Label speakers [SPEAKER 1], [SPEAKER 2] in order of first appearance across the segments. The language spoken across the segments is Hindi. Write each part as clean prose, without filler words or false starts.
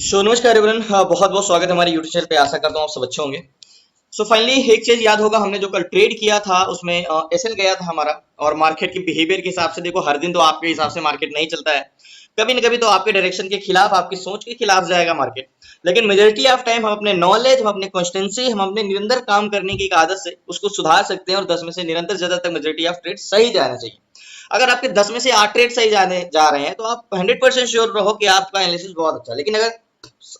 [SPEAKER 1] नमस्कार एवरीवन, बहुत बहुत स्वागत है हमारे यूट्यूब चैनल पे। आशा करता हूँ आप सब अच्छे होंगे। सो फाइनली एक चीज याद होगा, हमने जो कल ट्रेड किया था उसमें एसएल गया था हमारा। और मार्केट के बिहेवियर के हिसाब से देखो, हर दिन तो आपके हिसाब से मार्केट नहीं चलता है। कभी न कभी तो आपके डायरेक्शन के खिलाफ, आपकी सोच के खिलाफ जाएगा मार्केट। लेकिन मेजोरिटी ऑफ टाइम हम अपने नॉलेज, हम अपने कॉन्स्टेंसी, हम अपने निरंतर काम करने की एक आदत से उसको सुधार सकते हैं। और 10 में से निरंतर ज्यादा तक मेजोरिटी ऑफ ट्रेड सही जाना चाहिए। अगर आपके 10 में से 8 ट्रेड सही जाने जा रहे हैं तो आप 100% श्योर रहो कि आपका एनालिसिस बहुत अच्छा है। लेकिन अगर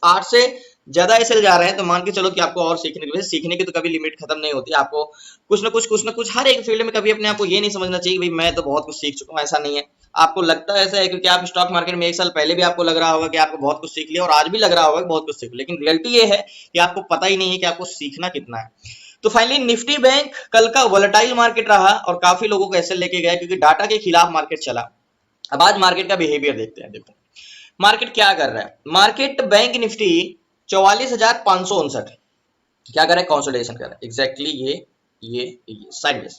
[SPEAKER 1] 8 से ज्यादा एसएल जा रहे हैं तो मान के चलो कि आपको और सीखने की तो कभी लिमिट खत्म नहीं होती। आपको कुछ ना कुछ हर एक फील्ड में कभी अपने आप को ये नहीं समझना चाहिए कि भाई मैं तो बहुत कुछ सीख चुका हूं। ऐसा नहीं है। आपको लगता है ऐसा है क्योंकि आप स्टॉक मार्केट में 1 साल पहले भी आपको लग रहा होगा कि आपको बहुत कुछ सीख लिया, और आज भी लग रहा होगा कि बहुत कुछ सीख लिया। लेकिन रियलिटी ये है कि आपको पता ही नहीं है कि आपको सीखना कितना है। तो फाइनली निफ्टी बैंक कल का वोलेटाइल मार्केट रहा और काफी लोगों को ऐसे लेके गया क्योंकि डाटा के खिलाफ मार्केट चला। अब आज मार्केट का बिहेवियर देखते हैं। देखो मार्केट क्या कर रहा है। मार्केट बैंक निफ्टी 44,559 क्या कर रहा है, कंसोलिडेशन कर रहा है। एग्जैक्टली ये साइडवेज।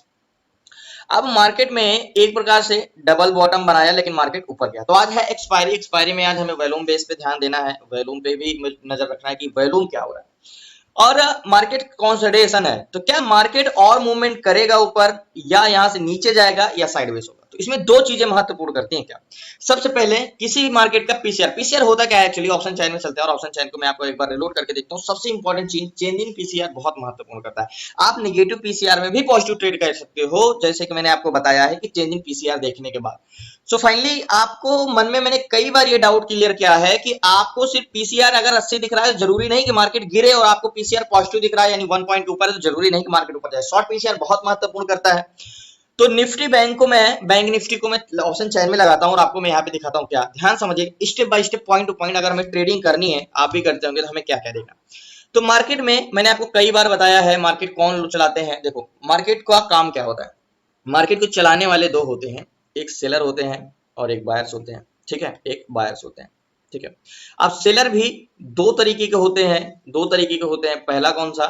[SPEAKER 1] अब मार्केट में एक प्रकार से डबल बॉटम बनाया, लेकिन मार्केट ऊपर गया। तो आज है एक्सपायरी में आज हमें वॉल्यूम बेस पे ध्यान देना है, वॉल्यूम पे भी नजर रखना है कि वॉल्यूम क्या हो रहा है। और मार्केट कंसोलिडेशन है, तो क्या मार्केट और मूवमेंट करेगा ऊपर, या यहां से नीचे जाएगा, या साइडवेज होगा। तो इसमें दो चीजें महत्वपूर्ण करती हैं। क्या सबसे पहले किसी भी मार्केट का पीसीआर होता क्या है। एक्चुअली ऑप्शन चैन में चलते हैं और ऑप्शन चैन को मैं आपको एक बार रिलोड करके देखता हूँ। सबसे इंपॉर्टेंट चीज, चेंज इन पीसीआर बहुत महत्वपूर्ण करता है। आप निगेटिव पीसीआर में भी पॉजिटिव ट्रेड कर सकते हो, जैसे कि मैंने आपको बताया है कि चेंज इन पीसीआर देखने के बाद। सो फाइनली आपको मन में मैंने कई बार ये डाउट क्लियर किया है कि आपको सिर्फ पीसीआर अगर 80 दिख रहा है, जरूरी नहीं कि मार्केट गिरे, और आपको पीसीआर पॉजिटिव दिख रहा है यानी 1 पॉइंट ऊपर है, तो जरूरी नहीं कि मार्केट ऊपर जाए। शॉर्ट पीसीआर बहुत महत्वपूर्ण करता है। तो निफ्टी बैंक निफ्टी को मैं ऑप्शन चैन में लगाता हूं और आपको मैं यहाँ पे दिखाता हूँ। क्या ध्यान समझिए, step by step, point two point. अगर हमें ट्रेडिंग करनी है, आप भी करते होंगे, तो हमें क्या क्या देगा। तो मार्केट में मैंने आपको कई बार बताया है मार्केट कौन लोग चलाते हैं। देखो मार्केट का काम क्या होता है। मार्केट को चलाने वाले दो होते हैं, एक सेलर होते हैं और एक बायर्स होते हैं। ठीक है, एक बायर्स होते हैं। ठीक है। अब सेलर भी दो तरीके के होते हैं, पहला कौन सा,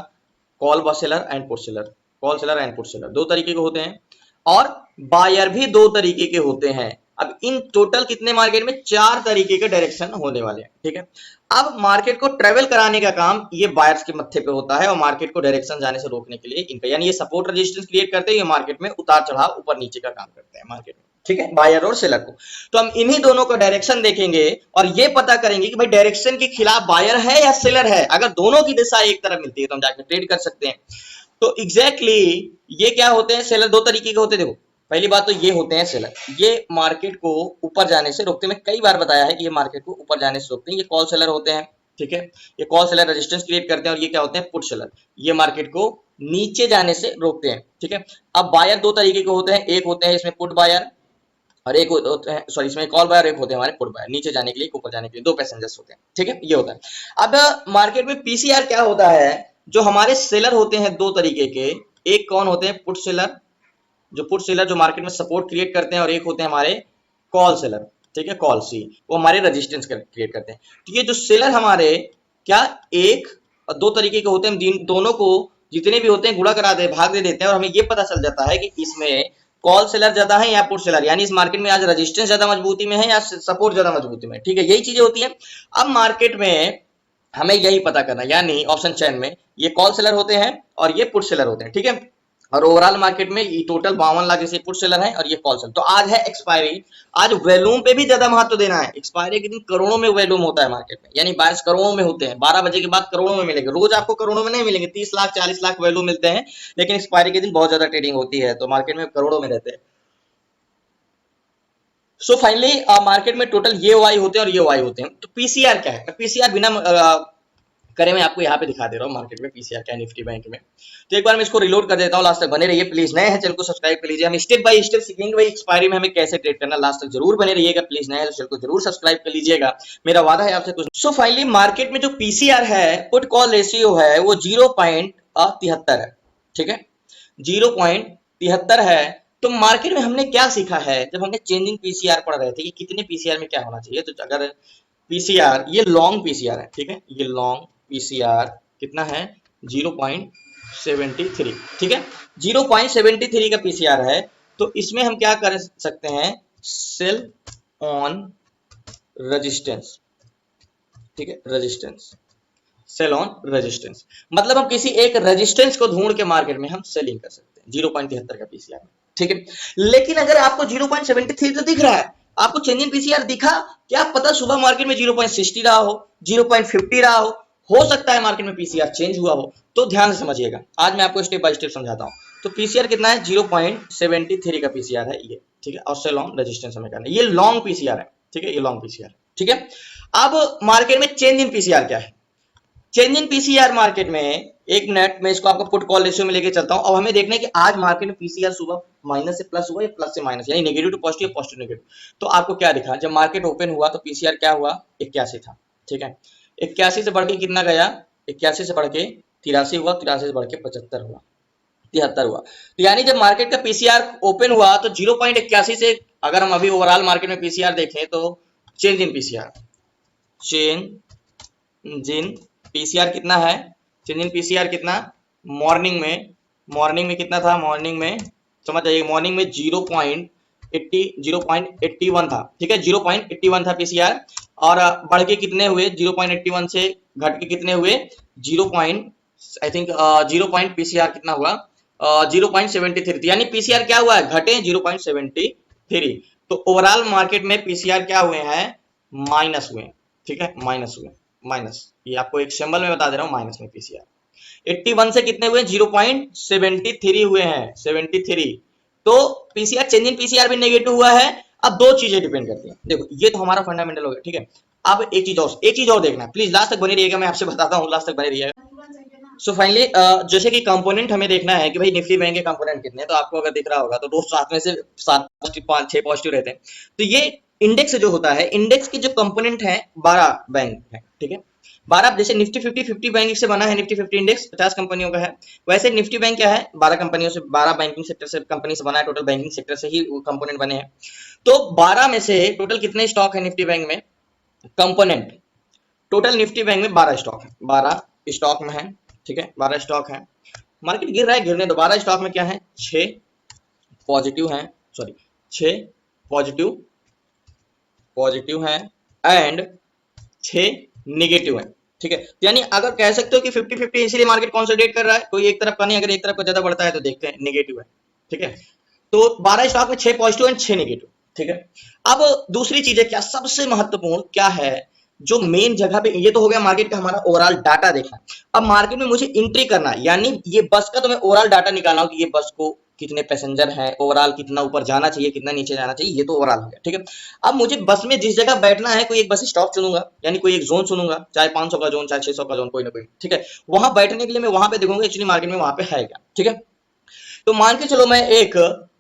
[SPEAKER 1] call seller and put seller. दो तरीके के होते हैं। और बायर भी दो तरीके के होते हैं। अब इन टोटल कितने मार्केट में 4 तरीके के डायरेक्शन होने वाले हैं। ठीक है। अब मार्केट को ट्रेवल कराने का काम ये बायर्स के मत्थे पे होता है, और मार्केट को डायरेक्शन जाने से रोकने के लिए इनका, यानी ये सपोर्ट रेजिस्टेंस क्रिएट करते हैं, ये मार्केट में उतार चढ़ाव ऊपर नीचे का काम करते हैं मार्केट में। ठीक है, बायर और सेलर को। तो हम इन्हीं दोनों को डायरेक्शन देखेंगे और ये पता करेंगे कि भाई डायरेक्शन के खिलाफ बायर है या सेलर है। अगर दोनों की दिशा एक तरफ मिलती है तो हम जाकर ट्रेड कर सकते हैं। तो एग्जैक्टली ये क्या होते हैं, सेलर दो तरीके के होते हैं। देखो पहली बात तो ये होते हैं सेलर, ये मार्केट को ऊपर जाने से रोकते हैं। मैं कई बार बताया है कि ये मार्केट को ऊपर जाने से रोकते हैं। ये कॉल सेलर होते हैं। ठीक है, ये कॉल सेलर रेजिस्टेंस क्रिएट करते हैं। और ये क्या होते हैं, पुट सेलर, ये मार्केट को नीचे जाने से रोकते हैं। ठीक है। अब बायर दो तरीके के होते हैं, एक होते हैं इसमें पुट बायर, और एक होते हैं, सॉरी, इसमें कॉल बायर, एक होते हैं हमारे पुट बायर, नीचे जाने के लिए, ऊपर जाने के लिए, दो पैसेंजर्स होते हैं। ठीक है, ये होता है। अब मार्केट में पीसीआर क्या होता है, जो हमारे सेलर होते हैं दो तरीके के, एक कौन होते हैं, पुट सेलर, जो मार्केट में सपोर्ट क्रिएट करते हैं, और एक होते हैं हमारे कॉल सेलर। ठीक है, कॉल सी, वो हमारे रेजिस्टेंस क्रिएट करते हैं। तो ये जो सेलर हमारे क्या एक और दो तरीके के होते हैं, दोनों को जितने भी होते हैं गुणा करा दे, भाग दे देते हैं, और हमें ये पता चल जाता है कि इसमें कॉल सेलर ज्यादा है या पुट सेलर, यानी इस मार्केट में आज रेजिस्टेंस ज्यादा मजबूती में है या सपोर्ट ज्यादा मजबूती में। ठीक है, यही चीजें होती हैं। अब मार्केट में हमें यही पता करना, यानी ऑप्शन चैन में ये कॉल सेलर होते हैं और ये पुट सेलर होते हैं। ठीक है। और ओवरऑल मार्केट में ये टोटल 52 लाख जैसे पुट सेलर है और ये कॉल सेलर। तो आज है एक्सपायरी, आज वैल्यूम पे भी ज्यादा महत्व देना है। एक्सपायरी के दिन करोड़ों में वैल्यूम होता है मार्केट में, यानी बायर्स करोड़ों में होते हैं। 12 बजे के बाद करोड़ों में मिलेंगे। रोज आपको करोड़ों में नहीं मिलेंगे, 30 लाख 40 लाख वैल्यू मिलते हैं, लेकिन एक्सपायरी के दिन बहुत ज्यादा ट्रेडिंग होती है, तो मार्केट में करोड़ों में रहते हैं। सो फाइनली मार्केट में टोटल ये वाई होते हैं और ये वाई होते हैं। तो पीसीआर क्या है, पीसीआर बिना करे मैं आपको यहाँ पे दिखा दे रहा हूँ मार्केट में पीसीआर क्या निफ्टी बैंक में। तो एक बार मैं इसको रिलोड कर देता हूँ, लास्ट तक बने रहिए प्लीज। नए हैं चैनल को सब्सक्राइब कर लीजिए। हम स्टेप बाय स्टेप सीखेंगे भाई एक्सपायरी में हमें कैसे ट्रेड करना। लास्ट तक जरूर बने रहिएगा प्लीज, नए हैं तो चैनल को जरूर सब्सक्राइब कर लीजिएगा, मेरा वादा है आपसे कुछ। सो फाइनली मार्केट में जो पीसीआर है, पुट कॉल रेशियो है, वो 0.73 है। ठीक है, 0.73 है। तो मार्केट में हमने क्या सीखा है, जब हमने चेंजिंग पीसीआर पढ़ रहे थे कि कितने पीसीआर में क्या होना चाहिए। तो अगर पीसीआर, ये लॉन्ग पीसीआर है। ठीक है, ये लॉन्ग पीसीआर कितना है, 0.73। ठीक है, 0.73 का पीसीआर है। तो इसमें हम क्या कर सकते हैं, सेल ऑन रेजिस्टेंस। ठीक है, रेजिस्टेंस, सेल ऑन रेजिस्टेंस, मतलब हम किसी एक रेजिस्टेंस को ढूंढ के मार्केट में हम सेलिंग कर सकते हैं 0.73 का पीसीआर में, ठीक है। लेकिन अगर आपको 0.73 तो दिख रहा है, आपको चेंज इन पीसीआर दिखा, क्या पता सुबह मार्केट में 0.60 रहा हो, 0.50 रहा हो सकता है मार्केट में पीसीआर चेंज हुआ हो। तो ध्यान से समझिएगा, आज मैं आपको स्टेप बाय स्टेप समझाता हूं। तो पीसीआर कितना है, 0.73 का पीसीआर है ये, ठीक है, और सेल ऑन रेजिस्टेंस हमें करना है, ये लॉन्ग पीसीआर है, ठीक है, ये लॉन्ग पीसीआर, ठीक है। अब मार्केट में चेंज इन पीसीआर क्या है, चेंज इन पीसीआर मार्केट में एक मिनट में इसको आपको पुट कॉल रेशियो में लेके चलता हूं। अब हमें देखना है कि आज मार्केट में पीसीआर सुबह माइनस से प्लस हुआ या प्लस से माइनस, यानी negative to positive, positive negative. तो आपको क्या दिखा, जब मार्केट ओपन हुआ तो पीसीआर क्या हुआ, 81 था, ठीक है। 81 से बढ़ के कितना गया, 81 से बढ़ के 83 हुआ, 83 से बढ़ के 75 हुआ, 73 हुआ। तो यानी जब मार्केट का पीसीआर ओपन हुआ तो 0.81 से, अगर हम अभी ओवरऑल मार्केट में पीसीआर देखें तो change in PCR, change in PCR कितना है, चेंज इन पीसीआर कितना, मॉर्निंग में कितना था, मॉर्निंग में समझ जाइए, मॉर्निंग में 0.81 था, ठीक है, 0.81 था पीसीआर, और बढ़ के कितने हुए, 0.81 से घट के कितने हुए, 0. I think 0. पीसीआर कितना हुआ, 0.73, यानी पीसीआर क्या हुआ है, घटे 0.73। तो ओवरऑल मार्केट में पीसीआर क्या हुए हैं, माइनस हुए, ठीक है, माइनस हुए, माइनस, ये आपको एक सिंबल में बता दे रहा हूं, माइनस में पीसीआर 81 से कितने हुए, 0.73 हुए हैं, 73। तो पीसीआर, चेंज इन पीसीआर भी नेगेटिव हुआ है। अब दो चीजें डिपेंड करती हैं, देखो ये तो हमारा फंडामेंटल हो गया, ठीक है। अब एक चीज और देखना है, प्लीज लास्ट तक बने रहिएगा, मैं आपसे बताता हूँ, लास्ट तक बने रहिएगा। सो फाइनली जैसे कि कंपोनेंट हमें देखना है कि भाई निफ्टी बैंक के कंपोनेंट कितने हैं, तो आपको अगर दिख रहा होगा तो दो साथ में से 7 पॉजिटिव, 5 6 पॉजिटिव रहते हैं। तो ये इंडेक्स जो होता है, इंडेक्स के जो कंपोनेंट है 12 बैंक है, ठीक है, 12, जैसे निफ्टी 50 बैंक से बना है, निफ्टी 50 इंडेक्स 50 कंपनियों का है, वैसे निफ्टी बैंक क्या है, 12 कंपनियों से, 12 बैंकिंग सेक्टर से कंपनी से बना है, टोटल बैंकिंग सेक्टर से ही कंपोनेंट बने हैं। तो 12 में से टोटल कितने स्टॉक है निफ्टी बैंक में, कंपोनेंट, टोटल निफ्टी बैंक में 12 स्टॉक है, 12 स्टॉक में है, ठीक है, 12 स्टॉक है। मार्केट गिर रहा है, गिरने दो, 12 स्टॉक में क्या है, 6 पॉजिटिव हैं, सॉरी 6 पॉजिटिव हैं एंड 6 नेगेटिव हैं, ठीक है। यानी अगर कह सकते हो कि 50-50 इसीलिए मार्केट कंसोलिडेट कर रहा है, कोई एक तरफ का नहीं, अगर एक तरफ का ज्यादा बढ़ता है तो देखते हैं नेगेटिव है, ठीक है। तो 12 स्टॉक में 6 पॉजिटिव एंड 6 नेगेटिव, ठीक है। अब दूसरी चीज है क्या, सबसे महत्वपूर्ण क्या है, जो मेन जगह पे, ये तो हो गया मार्केट का हमारा ओवरऑल डाटा देखना। अब मार्केट में मुझे एंट्री करना है, यानी ये बस का तो मैं ओवरऑल डाटा निकालना हो कि ये बस को कितने पैसेंजर हैं, ओवरऑल कितना ऊपर जाना चाहिए, कितना नीचे जाना चाहिए, ये तो ओवरऑल हो गया, ठीक है। अब मुझे बस में जिस जगह बैठना है, कोई एक बस स्टॉप चुनूंगा, यानी कोई एक जोन चुनूंगा, चाहे 500 का जोन, चाहे 600 का जोन, कोई ना कोई, ठीक है। वहां बैठने के लिए मैं वहां पे देखूंगा एक्चुअली मार्केट में वहां पे है क्या, ठीक है। तो मान के चलो मैं एक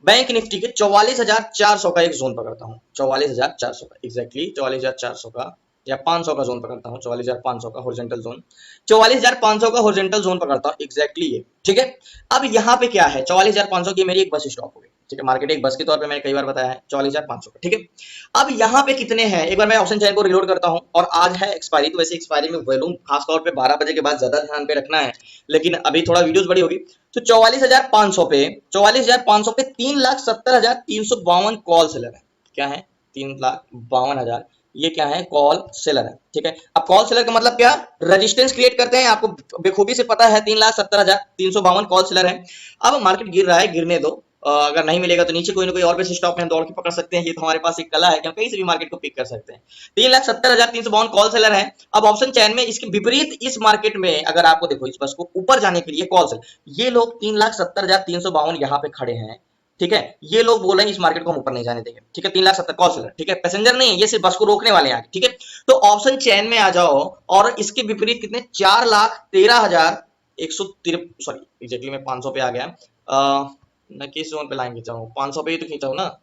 [SPEAKER 1] बैंक निफ्टी के 44,400 का एक जोन पकड़ता हूँ, 44,400 का, एग्जैक्टली 44,400 का या 500 का जोन पकड़ता हूँ, 44,500 का हॉरिजॉन्टल जोन, 44,500 का हॉरिजॉन्टल जोन पकड़ता हूँ, एग्जैक्टली ये, ठीक है। अब यहाँ पे क्या है, 44,500 की मेरी एक बस स्टॉप हो गई, ठीक है, मार्केट एक बस के तौर पे मैंने कई बार बताया है 44,500 का, ठीक है। अब यहाँ पे कितने हैं, एक बार मैं ऑप्शन चेन को रिलोड करता हूँ, और आज है एक्सपायरी, तो वैसे एक्सपायरी में वॉल्यूम खासतौर पे 12 बजे के बाद ज्यादा ध्यान पे रखना है, लेकिन अभी थोड़ा वीडियोस बड़ी होगी। तो 44,500 पे 3,70,352 कॉल सेलर है, क्या है, 3,52,000, ये क्या है, कॉल सेलर है, ठीक है। अब कॉल सेलर का मतलब क्या, रेजिस्टेंस क्रिएट करते हैं, आपको बेखूबी से पता है, 3,70,352 कॉल सेलर है। अब मार्केट गिर रहा है, गिरने दो, अगर नहीं मिलेगा तो नीचे कोई ना कोई और बेस स्टॉप में हम दौड़ के पकड़ सकते हैं, ये तो हमारे पास एक कला है कि हम कहीं से भी मार्केट को पिक कर सकते हैं। 3,70,352 कॉल सेलर है। अब ऑप्शन चैन में इसके विपरीत इस मार्केट में अगर आपको देखो, इस बस को ऊपर जाने के लिए कॉल सेलर, ये लोग 3,70,352 यहाँ पे खड़े हैं, ठीक है, ये लोग बोल रहे हैं इस मार्केट को हम ऊपर नहीं जाने देंगे, ठीक है, 3,70,000 कॉल सेलर, ठीक है, पैसेंजर नहीं है ये, सिर्फ बस को रोकने वाले हैं आगे, ठीक है। तो ऑप्शन चैन में आ जाओ, और इसके विपरीत कितने, 4,13,103, सॉरी एग्जैक्टली मैं 500 पे आ गया, मैं किस जोन पे लाइन खींचा हूँ, 500 पे ही तो खींचा हूँ ना,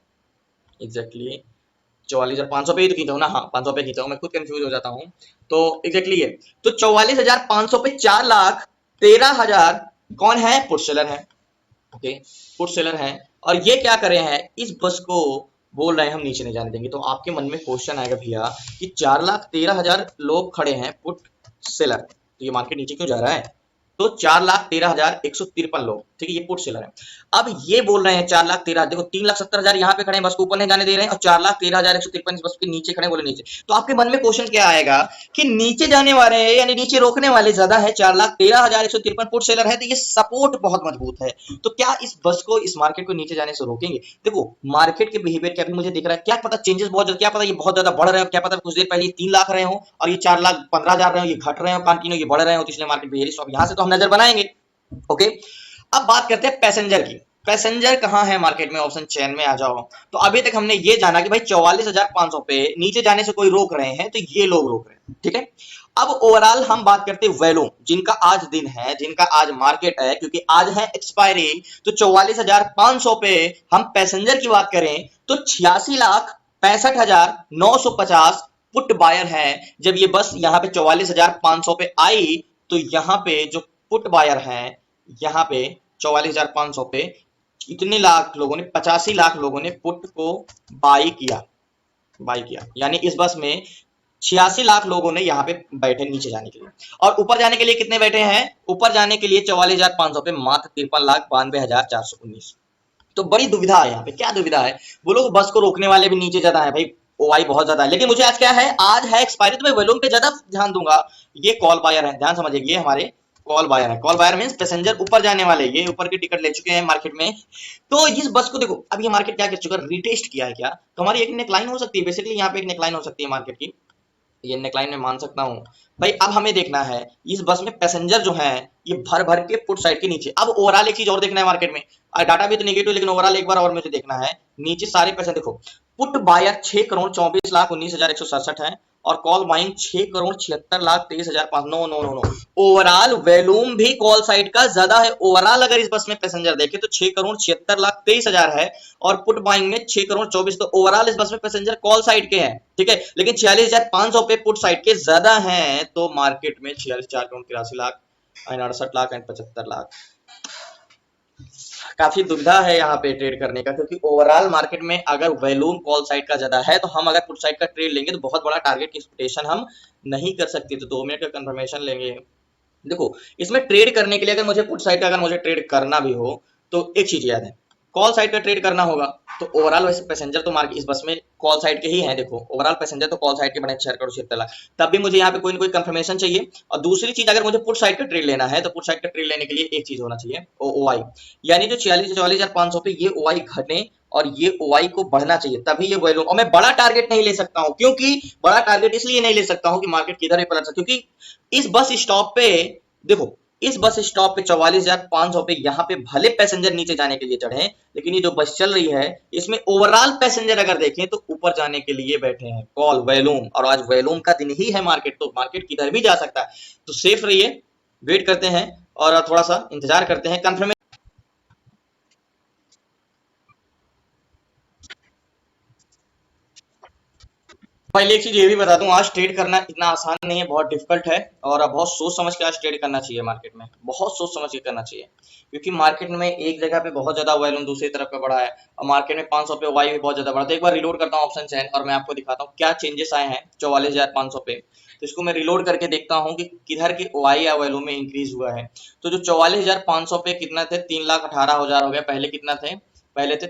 [SPEAKER 1] एग्जैक्टली 44,500 पे ही तो खींचा हूँ ना, हाँ 500 पे खींचा हूँ, मैं खुद कंफ्यूज हो जाता हूँ। तो एग्जैक्टली ये, तो 44,500 पे 4,13,000 कौन है, पुट सेलर है, ओके, पुट सेलर है। और ये क्या कर रहे हैं, इस बस को बोल रहे हैं हम नीचे नहीं जाने देंगे। तो आपके मन में क्वेश्चन आएगा भैया कि 4,13,000 लोग खड़े हैं पुट सेलर, तो ये मार्केट नीचे क्यों जा रहा है, तो 4,13,153 लोग, ठीक है, ये पुट सेलर है। अब ये बोल रहे हैं 4,13,000, देखो 3,70,000 यहाँ पे खड़े हैं, बस को ऊपर नहीं जाने दे रहे हैं, और 4,13,153 बस के नीचे खड़े हैं, बोले नीचे। तो आपके मन में क्वेश्चन क्या आएगा कि नीचे जाने वाले हैं यानी नीचे रोकने वाले ज्यादा है, 4,13,153 पुट सेलर है, तो ये सपोर्ट बहुत मजबूत है। तो क्या इस बस को, इस मार्केट को नीचे जाने से रोकेंगे? देखो मार्केट के बिहेवियर क्या भी मुझे दिख रहा है, क्या पता चेंजेस बहुत ज्यादा, क्या पता ये बहुत ज्यादा बढ़ रहे हो, क्या पता कुछ देर पहले ये 3 लाख रहे हो और ये 4,15,000 रहे हो, ये घट रहे हो कंटिन्यू, ये बढ़ रहे हो, तो इसलिए मार्केट बिहेवियर यहाँ से तो हम नजर बनाएंगे। ओके, अब बात करते हैं पैसेंजर की। पैसेंजर कहां है मार्केट में? ऑप्शन चेन में आ जाओ। तो अभी तक हमने ये जाना कि भाई 44,500 पे नीचे जाने से कोई रोक रहे हैं, तो ये लोग रोक रहे हैं, ठीक है। अब ओवरऑल हम बात करते हैं वैल्यूम, जिनका आज दिन है, जिनका आज मार्केट है, क्योंकि आज है एक्सपायरी, तो 44,500 पे हम पैसेंजर की बात करें तो 86,65,950 पुट बायर है। जब ये बस यहाँ पे 44,500 पे आई, तो यहाँ पे जो पुट बायर है, यहाँ पे 44,500 पे इतने लाख लोगों ने, 85 लाख लोगों ने पुट को बाई किया, यानी इस बस में 86 लाख लोगों ने यहाँ पे बैठे नीचे जाने के लिए। और ऊपर जाने के लिए कितने बैठे हैं? ऊपर जाने के लिए 44,500 पे मात्र 53,92,419। तो बड़ी दुविधा है यहाँ पे। क्या दुविधा है? वो लोग बस को रोकने वाले भी नीचे ज्यादा है भाई, ओआई बहुत ज्यादा है, लेकिन मुझे आज क्या है, आज है एक्सपायरी, तो मैं वॉल्यूम पे ज्यादा ध्यान दूंगा। ये कॉल बायर है, ध्यान समझिए, ये हमारे कॉल बायर है। कॉल बायर मींस पैसेंजर ऊपर जाने वाले, ये ऊपर की टिकट ले चुके हैं मार्केट में। तो इस बस को देखो, अब ये मार्केट क्या कर चुका है, रिटेस्ट किया है क्या? तो हमारी एक नेकलाइन हो सकती है, बेसिकली यहाँ पे एक नेकलाइन हो सकती है मार्केट की, ये नेकलाइन में मान सकता हूं भाई। अब हमें देखना है इस बस में पैसेंजर जो है ये भर भर के पुट साइड के नीचे। अब ओवरऑल एक चीज और देखना है मार्केट में, डाटा भी तो नेगेटिव, लेकिन ओवरऑल एक बार और मुझे देखना है नीचे सारे पैसे देखो। पुट बायर 6,24,19,167 है और call buying 6,76,23,500। No no no no, overall volume भी कॉल साइड का ज्यादा है। ओवरऑल अगर इस बस में पैसेंजर देखे तो 6,76,23,000 है और पुट बाइंग में 6,24,00,000, तो ओवरऑल इस बस में पैसेंजर कॉल साइड के हैं, ठीक है। लेकिन 46,500 पे पुट साइड के ज्यादा हैं, तो मार्केट में 46,4,83,00,000 68,00,000 एंड 75,00,000। काफी दुविधा है यहाँ पे ट्रेड करने का, क्योंकि ओवरऑल मार्केट में अगर वॉल्यूम कॉल साइड का ज्यादा है, तो हम अगर पुट साइड का ट्रेड लेंगे तो बहुत बड़ा टारगेट की एक्सपेक्टेशन हम नहीं कर सकते। तो 2 मिनट का कंफर्मेशन लेंगे। देखो इसमें ट्रेड करने के लिए अगर मुझे पुट साइड का अगर मुझे ट्रेड करना भी हो, तो एक चीज याद है, कॉल साइड का ट्रेड करना होगा। तो ओवरऑल वैसे पैसेंजर तो मार्केट इस बस में कॉल साइड के ही हैं, देखो ओवरऑल पैसेंजर तो कॉल साइड के बने 6,76,00,000। तब भी मुझे यहाँ पे कोई ना कोई कंफर्मेशन चाहिए। और दूसरी चीज, अगर मुझे पुट साइड का ट्रेड लेना है, तो पुट साइड का ट्रेड लेने के लिए एक चीज होना चाहिए, ओआई, यानी जो 44,500 पे ये ओआई घटने और ये ओआई को बढ़ना चाहिए, तभी ये वैल्यूम। और मैं बड़ा टारगेट नहीं ले सकता हूँ, क्योंकि बड़ा टारगेट इसलिए नहीं ले सकता हूँ कि मार्केट किधर भी पलट सकती, क्योंकि इस बस स्टॉप पे देखो, इस बस स्टॉप पे 44,500 पे यहाँ पे भले पैसेंजर नीचे जाने के लिए चढ़े, लेकिन ये जो बस चल रही है इसमें ओवरऑल पैसेंजर अगर देखें तो ऊपर जाने के लिए बैठे हैं कॉल वैल्यूम। और आज वैल्यूम का दिन ही है मार्केट, तो मार्केट किधर भी जा सकता है। तो सेफ रहिए, वेट करते हैं और थोड़ा सा इंतजार करते हैं कंफर्मेशन। पहले एक चीज ये भी बता दूं, आज ट्रेड करना इतना आसान नहीं है, बहुत डिफिकल्ट है। और बहुत सोच समझ के आज ट्रेड करना चाहिए मार्केट में, बहुत सोच समझ के करना चाहिए, क्योंकि मार्केट में एक जगह पे बहुत ज्यादा वॉल्यूम दूसरी तरफ पे बढ़ा है और मार्केट में 500 पे वाई भी बहुत ज्यादा बढ़ा। तो एक बार रिलोड करता हूँ ऑप्शन चैन और मैं आपको दिखाता हूँ क्या चेंजेस आए हैं 44,500 पे। तो इसको मैं रिलोड करके देखता हूँ कि किधर के वाई या वैल्यू में इंक्रीज हुआ है। तो जो 44,500 पे कितना थे, 3,18,000 हो गया। पहले कितना थे? पहले थे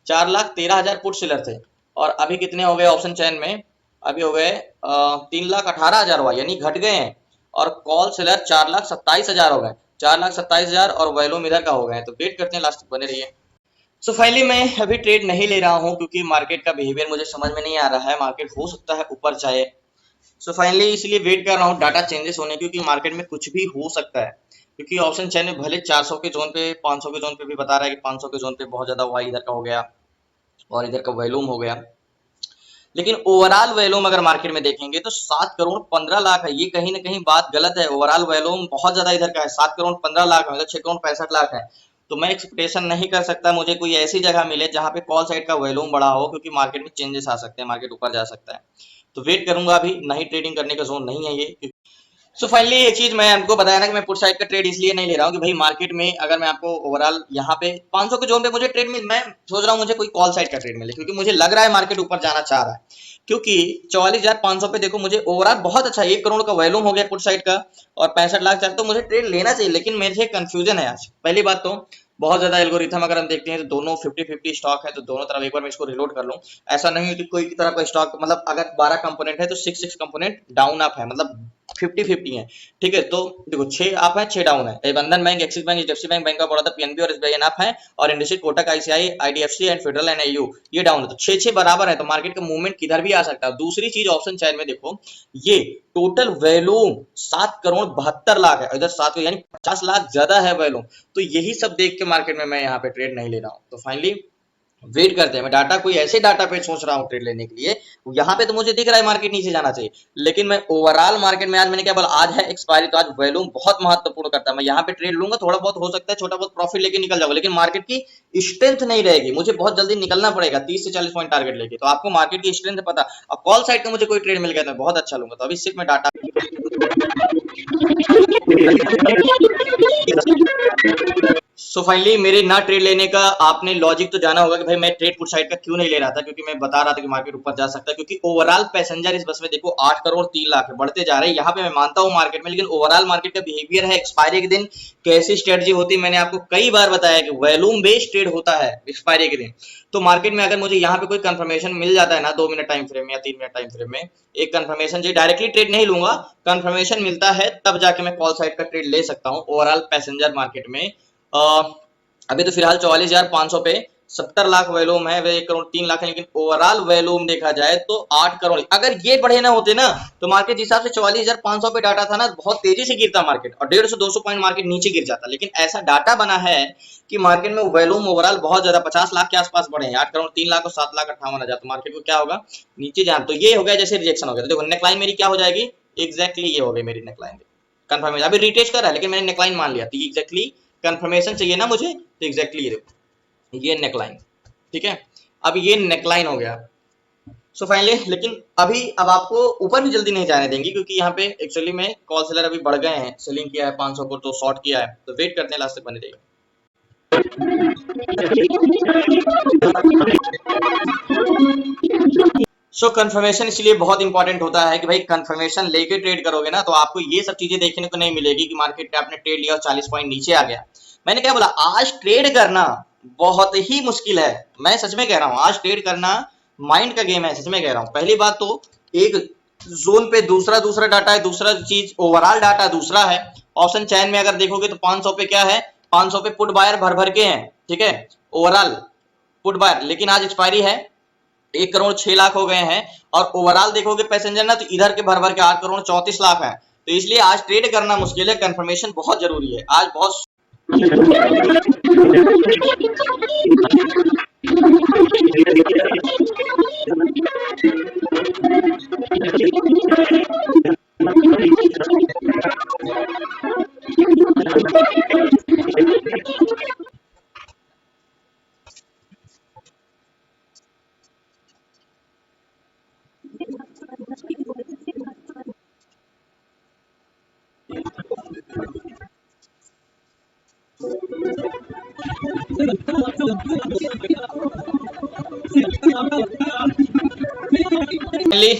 [SPEAKER 1] 4,13,000 पुट सेलर थे, और अभी कितने हो गए ऑप्शन चैन में? अभी हो गए 3,18,000 हुआ, यानी घट गए हैं। और कॉल सेलर 4,27,000 हो गए, 4,27,000 और वैल्यूम इधर का हो गए। तो वेट करते हैं, लास्ट तक बने रहिए। सो फाइनली मैं अभी ट्रेड नहीं ले रहा हूँ, क्योंकि मार्केट का बिहेवियर मुझे समझ में नहीं आ रहा है। मार्केट हो सकता है ऊपर जाए, सो फाइनली इसलिए वेट कर रहा हूँ डाटा चेंजेस होने, क्योंकि मार्केट में कुछ भी हो सकता है। क्योंकि ऑप्शन चैन में भले 400 के जोन पे, 500 के जोन पे भी बता रहा है कि 500 के जोन पे बहुत ज्यादा वाई इधर का हो गया और इधर का वैल्यूम हो गया, लेकिन ओवरऑल वैल्यूम अगर मार्केट में देखेंगे तो 7,15,00,000 है। ये कहीं ना कहीं बात गलत है, ओवरऑल वैल्यूम बहुत ज्यादा इधर का है, 7,15,00,000 मतलब 6,65,00,000 है। तो मैं एक्सपेक्टेशन नहीं कर सकता मुझे कोई ऐसी जगह मिले जहां पे कॉल साइड का वैल्यूम बड़ा हो, क्योंकि मार्केट में चेंजेस आ सकते हैं, मार्केट ऊपर जा सकता है। तो वेट करूंगा, अभी नहीं ट्रेडिंग करने का जोन नहीं है ये। सो फाइनली एक चीज मैं आपको बताया ना कि मैं पुट साइड का ट्रेड इसलिए नहीं ले रहा हूँ कि भाई मार्केट में अगर मैं आपको ओवरऑल यहाँ पे 500 के जोन पे मुझे ट्रेड मिल, मैं सोच रहा हूँ मुझे कोई कॉल साइड का ट्रेड मिले, क्योंकि मुझे लग रहा है मार्केट ऊपर जाना चाह रहा है। क्योंकि 44,500 पे देखो मुझे ओवरऑल बहुत अच्छा 1 करोड़ का वैल्यूम हो गया पुट साइड का, और 65 लाख तक तो मुझे ट्रेड लेना चाहिए। लेकिन मेरे से कंफ्यूजन है आज। पहली बात तो बहुत ज्यादा एल्गोरिथम अगर हम देखते हैं तो दोनों 50-50 स्टॉक है, तो दोनों तरफ एक बार मैं इसको रिलोड कर लूं। ऐसा नहीं है कि कोई की तरह का स्टॉक, मतलब अगर 12 कंपोनेंट है तो 6 कंपोनेंट डाउन अप है, मतलब 50-50 है। ठीक है, तो देखो 6 अप है 6 डाउन है। बंधन bank, axis bank, HDFC bank, bank of Baroda, PNB और एसबीआई अप है, और industry, Kotak, ICI, IDFC and federal and AU ये डाउन है। तो 6-6 बराबर है, तो मार्केट का मूवमेंट किधर भी आ सकता है। दूसरी चीज ऑप्शन चैन में देखो, ये टोटल वैल्यूम 7 करोड़ 72 लाख है, इधर 7 यानी 50 लाख ज्यादा है वैल्यूम। तो यही सब देख के मार्केट में मैं यहाँ पे ट्रेड नहीं ले रहा हूँ। तो फाइनली वेट करते हैं। मैं डाटा कोई ऐसे डाटा पे सोच रहा हूँ ट्रेड लेने के लिए। यहाँ पे तो मुझे दिख रहा है मार्केट नीचे जाना चाहिए, लेकिन मैं ओवरऑल मार्केट में, आज मैंने क्या बोला, आज है एक्सपायरी, तो आज वैल्यूम बहुत महत्वपूर्ण करता है। मैं यहाँ पे ट्रेड लूंगा, थोड़ा बहुत हो सकता है छोटा बहुत प्रॉफिट लेके निकल जाऊंगा, लेकिन मार्केट की स्ट्रेंथ नहीं रहेगी। मुझे बहुत जल्दी निकलना पड़ेगा 30 से 40 पॉइंट टारगेट लेके। तो आपको मार्केट की स्ट्रेंथ पता। अब कॉल साइड का मुझे कोई ट्रेड मिल गया तो बहुत अच्छा लूंगा। तो अभी सिर्फ मैं डाटा सो फाइनली मेरे ना ट्रेड लेने का आपने लॉजिक तो जाना होगा कि भाई मैं ट्रेड पुट साइड का क्यों नहीं ले रहा था, क्योंकि मैं बता रहा था कि मार्केट ऊपर जा सकता है। क्योंकि ओवरऑल पैसेंजर इस बस में देखो 8 करोड़ 3 लाख है, बढ़ते जा रहे हैं। यहाँ पे मैं मानता हूँ मार्केट में, लेकिन ओवरऑल मार्केट का बिहेवियर है एक्सपायरी के दिन कैसी स्ट्रेटजी होती है, मैंने आपको कई बार बताया कि वैल्यूम बेस्ड ट्रेड होता है एक्सपायरी के दिन। तो मार्केट में अगर मुझे यहाँ पे कोई कंफर्मेशन मिल जाता है ना 2 मिनट टाइम फ्रेम में या 3 मिनट टाइम फ्रेम में, एक कंफर्मेशन जो डायरेक्टली ट्रेड नहीं लूंगा, कंफर्मेशन मिलता है तब जाके मैं कॉल साइड का ट्रेड ले सकता हूँ ओवरऑल पैसेंजर मार्केट में। अभी तो फिलहाल 44,500 पे 70 लाख वैल्यूम है, वे 1 करोड़ 3 लाख है। लेकिन ओवरऑल वैल्यूम देखा जाए तो 8 करोड़, अगर ये बढ़े ना होते ना तो मार्केट जिस हिसाब से 44,500 पे डाटा था ना, बहुत तेजी से गिरता मार्केट, और 150-200 पॉइंट मार्केट नीचे गिर जाता। लेकिन ऐसा डाटा बना है कि मार्केट में वैल्यूम ओवरऑल बहुत ज्यादा 50 लाख के आसपास बढ़े हैं, 8 करोड़ 3 लाख और 7,58,000। तो मार्केट को क्या होगा, नीचे जान। तो ये हो गया जैसे रिजेक्शन हो गया। तो देखो नेकलाइन मेरी क्या हो जाएगी, एग्जैक्टली ये हो गई मेरी नेकलाइन। कंफर्मेशन अभी रिटेस्ट कर रहा है, लेकिन मैंने नेकलाइन मान लिया। तो एग्जैक्टली कंफर्मेशन चाहिए ना मुझे, तो एग्जैक्टली ये देखो ये नेकलाइन। ठीक है, अब ये नेकलाइन हो गया। सो फाइनली, लेकिन अभी अब आपको ऊपर भी जल्दी नहीं जाने देंगे, क्योंकि यहाँ पे एक्चुअली में कॉल सेलर अभी बढ़ गए हैं, सेलिंग किया है 500 को तो शॉर्ट किया है। तो वेट करते हैं लास्ट तक बने रहेगा। सो कंफर्मेशन इसलिए बहुत इंपॉर्टेंट होता है कि भाई कंफर्मेशन लेके ट्रेड करोगे ना, तो आपको ये सब चीजें देखने को नहीं मिलेगी कि मार्केट पे आपने ट्रेड लिया और 40 पॉइंट नीचे आ गया। मैंने क्या बोला, आज ट्रेड करना बहुत ही मुश्किल है। मैं सच में कह रहा हूँ, आज ट्रेड करना माइंड का गेम है, सच में कह रहा हूँ। पहली बात तो एक जोन पे दूसरा दूसरा डाटा है, दूसरा चीज ओवरऑल डाटा दूसरा है। ऑप्शन चैन में अगर देखोगे तो 500 पे क्या है, 500 पे पुट बायर भर भर के हैं। ठीक है, ओवरऑल पुट बायर, लेकिन आज एक्सपायरी है 1 करोड़ 6 लाख हो गए हैं। और ओवरऑल देखोगे पैसेंजर ना, तो इधर के भर भर के 8 करोड़ 34 लाख है। तो इसलिए आज ट्रेड करना मुश्किल है, कंफर्मेशन बहुत जरूरी है आज बहुत। फाइनली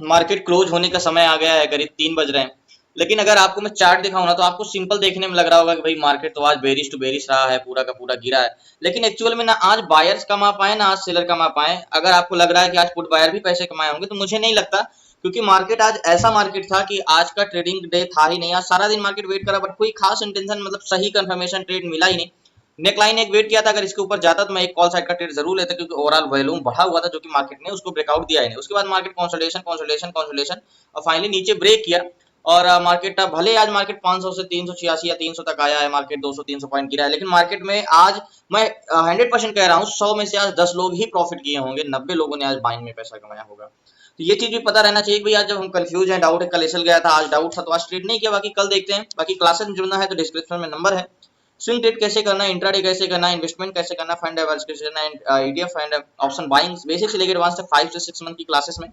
[SPEAKER 1] मार्केट क्लोज होने का समय आ गया है, करीब 3 बज रहे हैं। लेकिन अगर आपको मैं चार्ट दिखाऊं ना, तो आपको सिंपल देखने में लग रहा होगा कि भाई मार्केट तो आज बेरिश टू बेरिश रहा है, पूरा का पूरा गिरा है। लेकिन एक्चुअल में ना आज बायर्स कमा पाए ना आज सेलर कमा पाए। अगर आपको लग रहा है कि आज पुट बायर भी पैसे कमाए होंगे, तो मुझे नहीं लगता। क्योंकि मार्केट आज ऐसा मार्केट था कि आज का ट्रेडिंग डे था ही नहीं। आज सारा दिन मार्केट वेट करा, बट कोई खास इंटेंशन, मतलब सही कंफर्मेशन ट्रेड मिला ही नहीं। नेकलाइन एक वेट किया था, अगर इसके ऊपर जाता तो मैं एक कॉल साइड का ट्रेड जरूर लेता, क्योंकि ओवरऑल वॉल्यूम बढ़ा हुआ था जो कि मार्केट ने उसको ब्रेकआउट दिया ही नहीं। उसके बाद मार्केट कंसोलिडेशन और फाइनली नीचे ब्रेक किया। और मार्केट भले आज मार्केट 500 से 386 या 300 तक आया है, मार्केट 200-300 पॉइंट गिरा है, लेकिन मार्केट में आज मैं 100% कह रहा हूँ, 100 में से आज 10 लोग ही प्रॉफिट किए होंगे, 90 लोगों ने आज बाइंग में पैसा कमाया होगा। तो ये चीज भी पता रहना चाहिए कि भाई आज जब हम कंफ्यूज हैं, डाउट है, कल एसएल गया था, आज डाउट था तो आज ट्रेड नहीं किया। बाकी कल देखते हैं। बाकी क्लासेस में जुड़ना है तो डिस्क्रिप्शन में नंबर है। स्विंग ट्रेड कैसे करना है, इंट्राडे कैसे करना है, इन्वेस्टमेंट कैसे करना, fund diversification and ETF and option buying, basic से लेकर एडवांस तक 5 से 6 मंथ की क्लासेस में।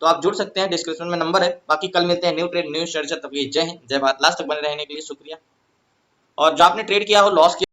[SPEAKER 1] तो आप जुड़ सकते हैं, डिस्क्रिप्शन में नंबर है। बाकी कल मिलते हैं न्यू ट्रेड न्यू चर्चा, तब ये जय हिंद जय भारत। लास्ट तक बने रहने के लिए शुक्रिया। और जो आपने ट्रेड किया हो लॉस किया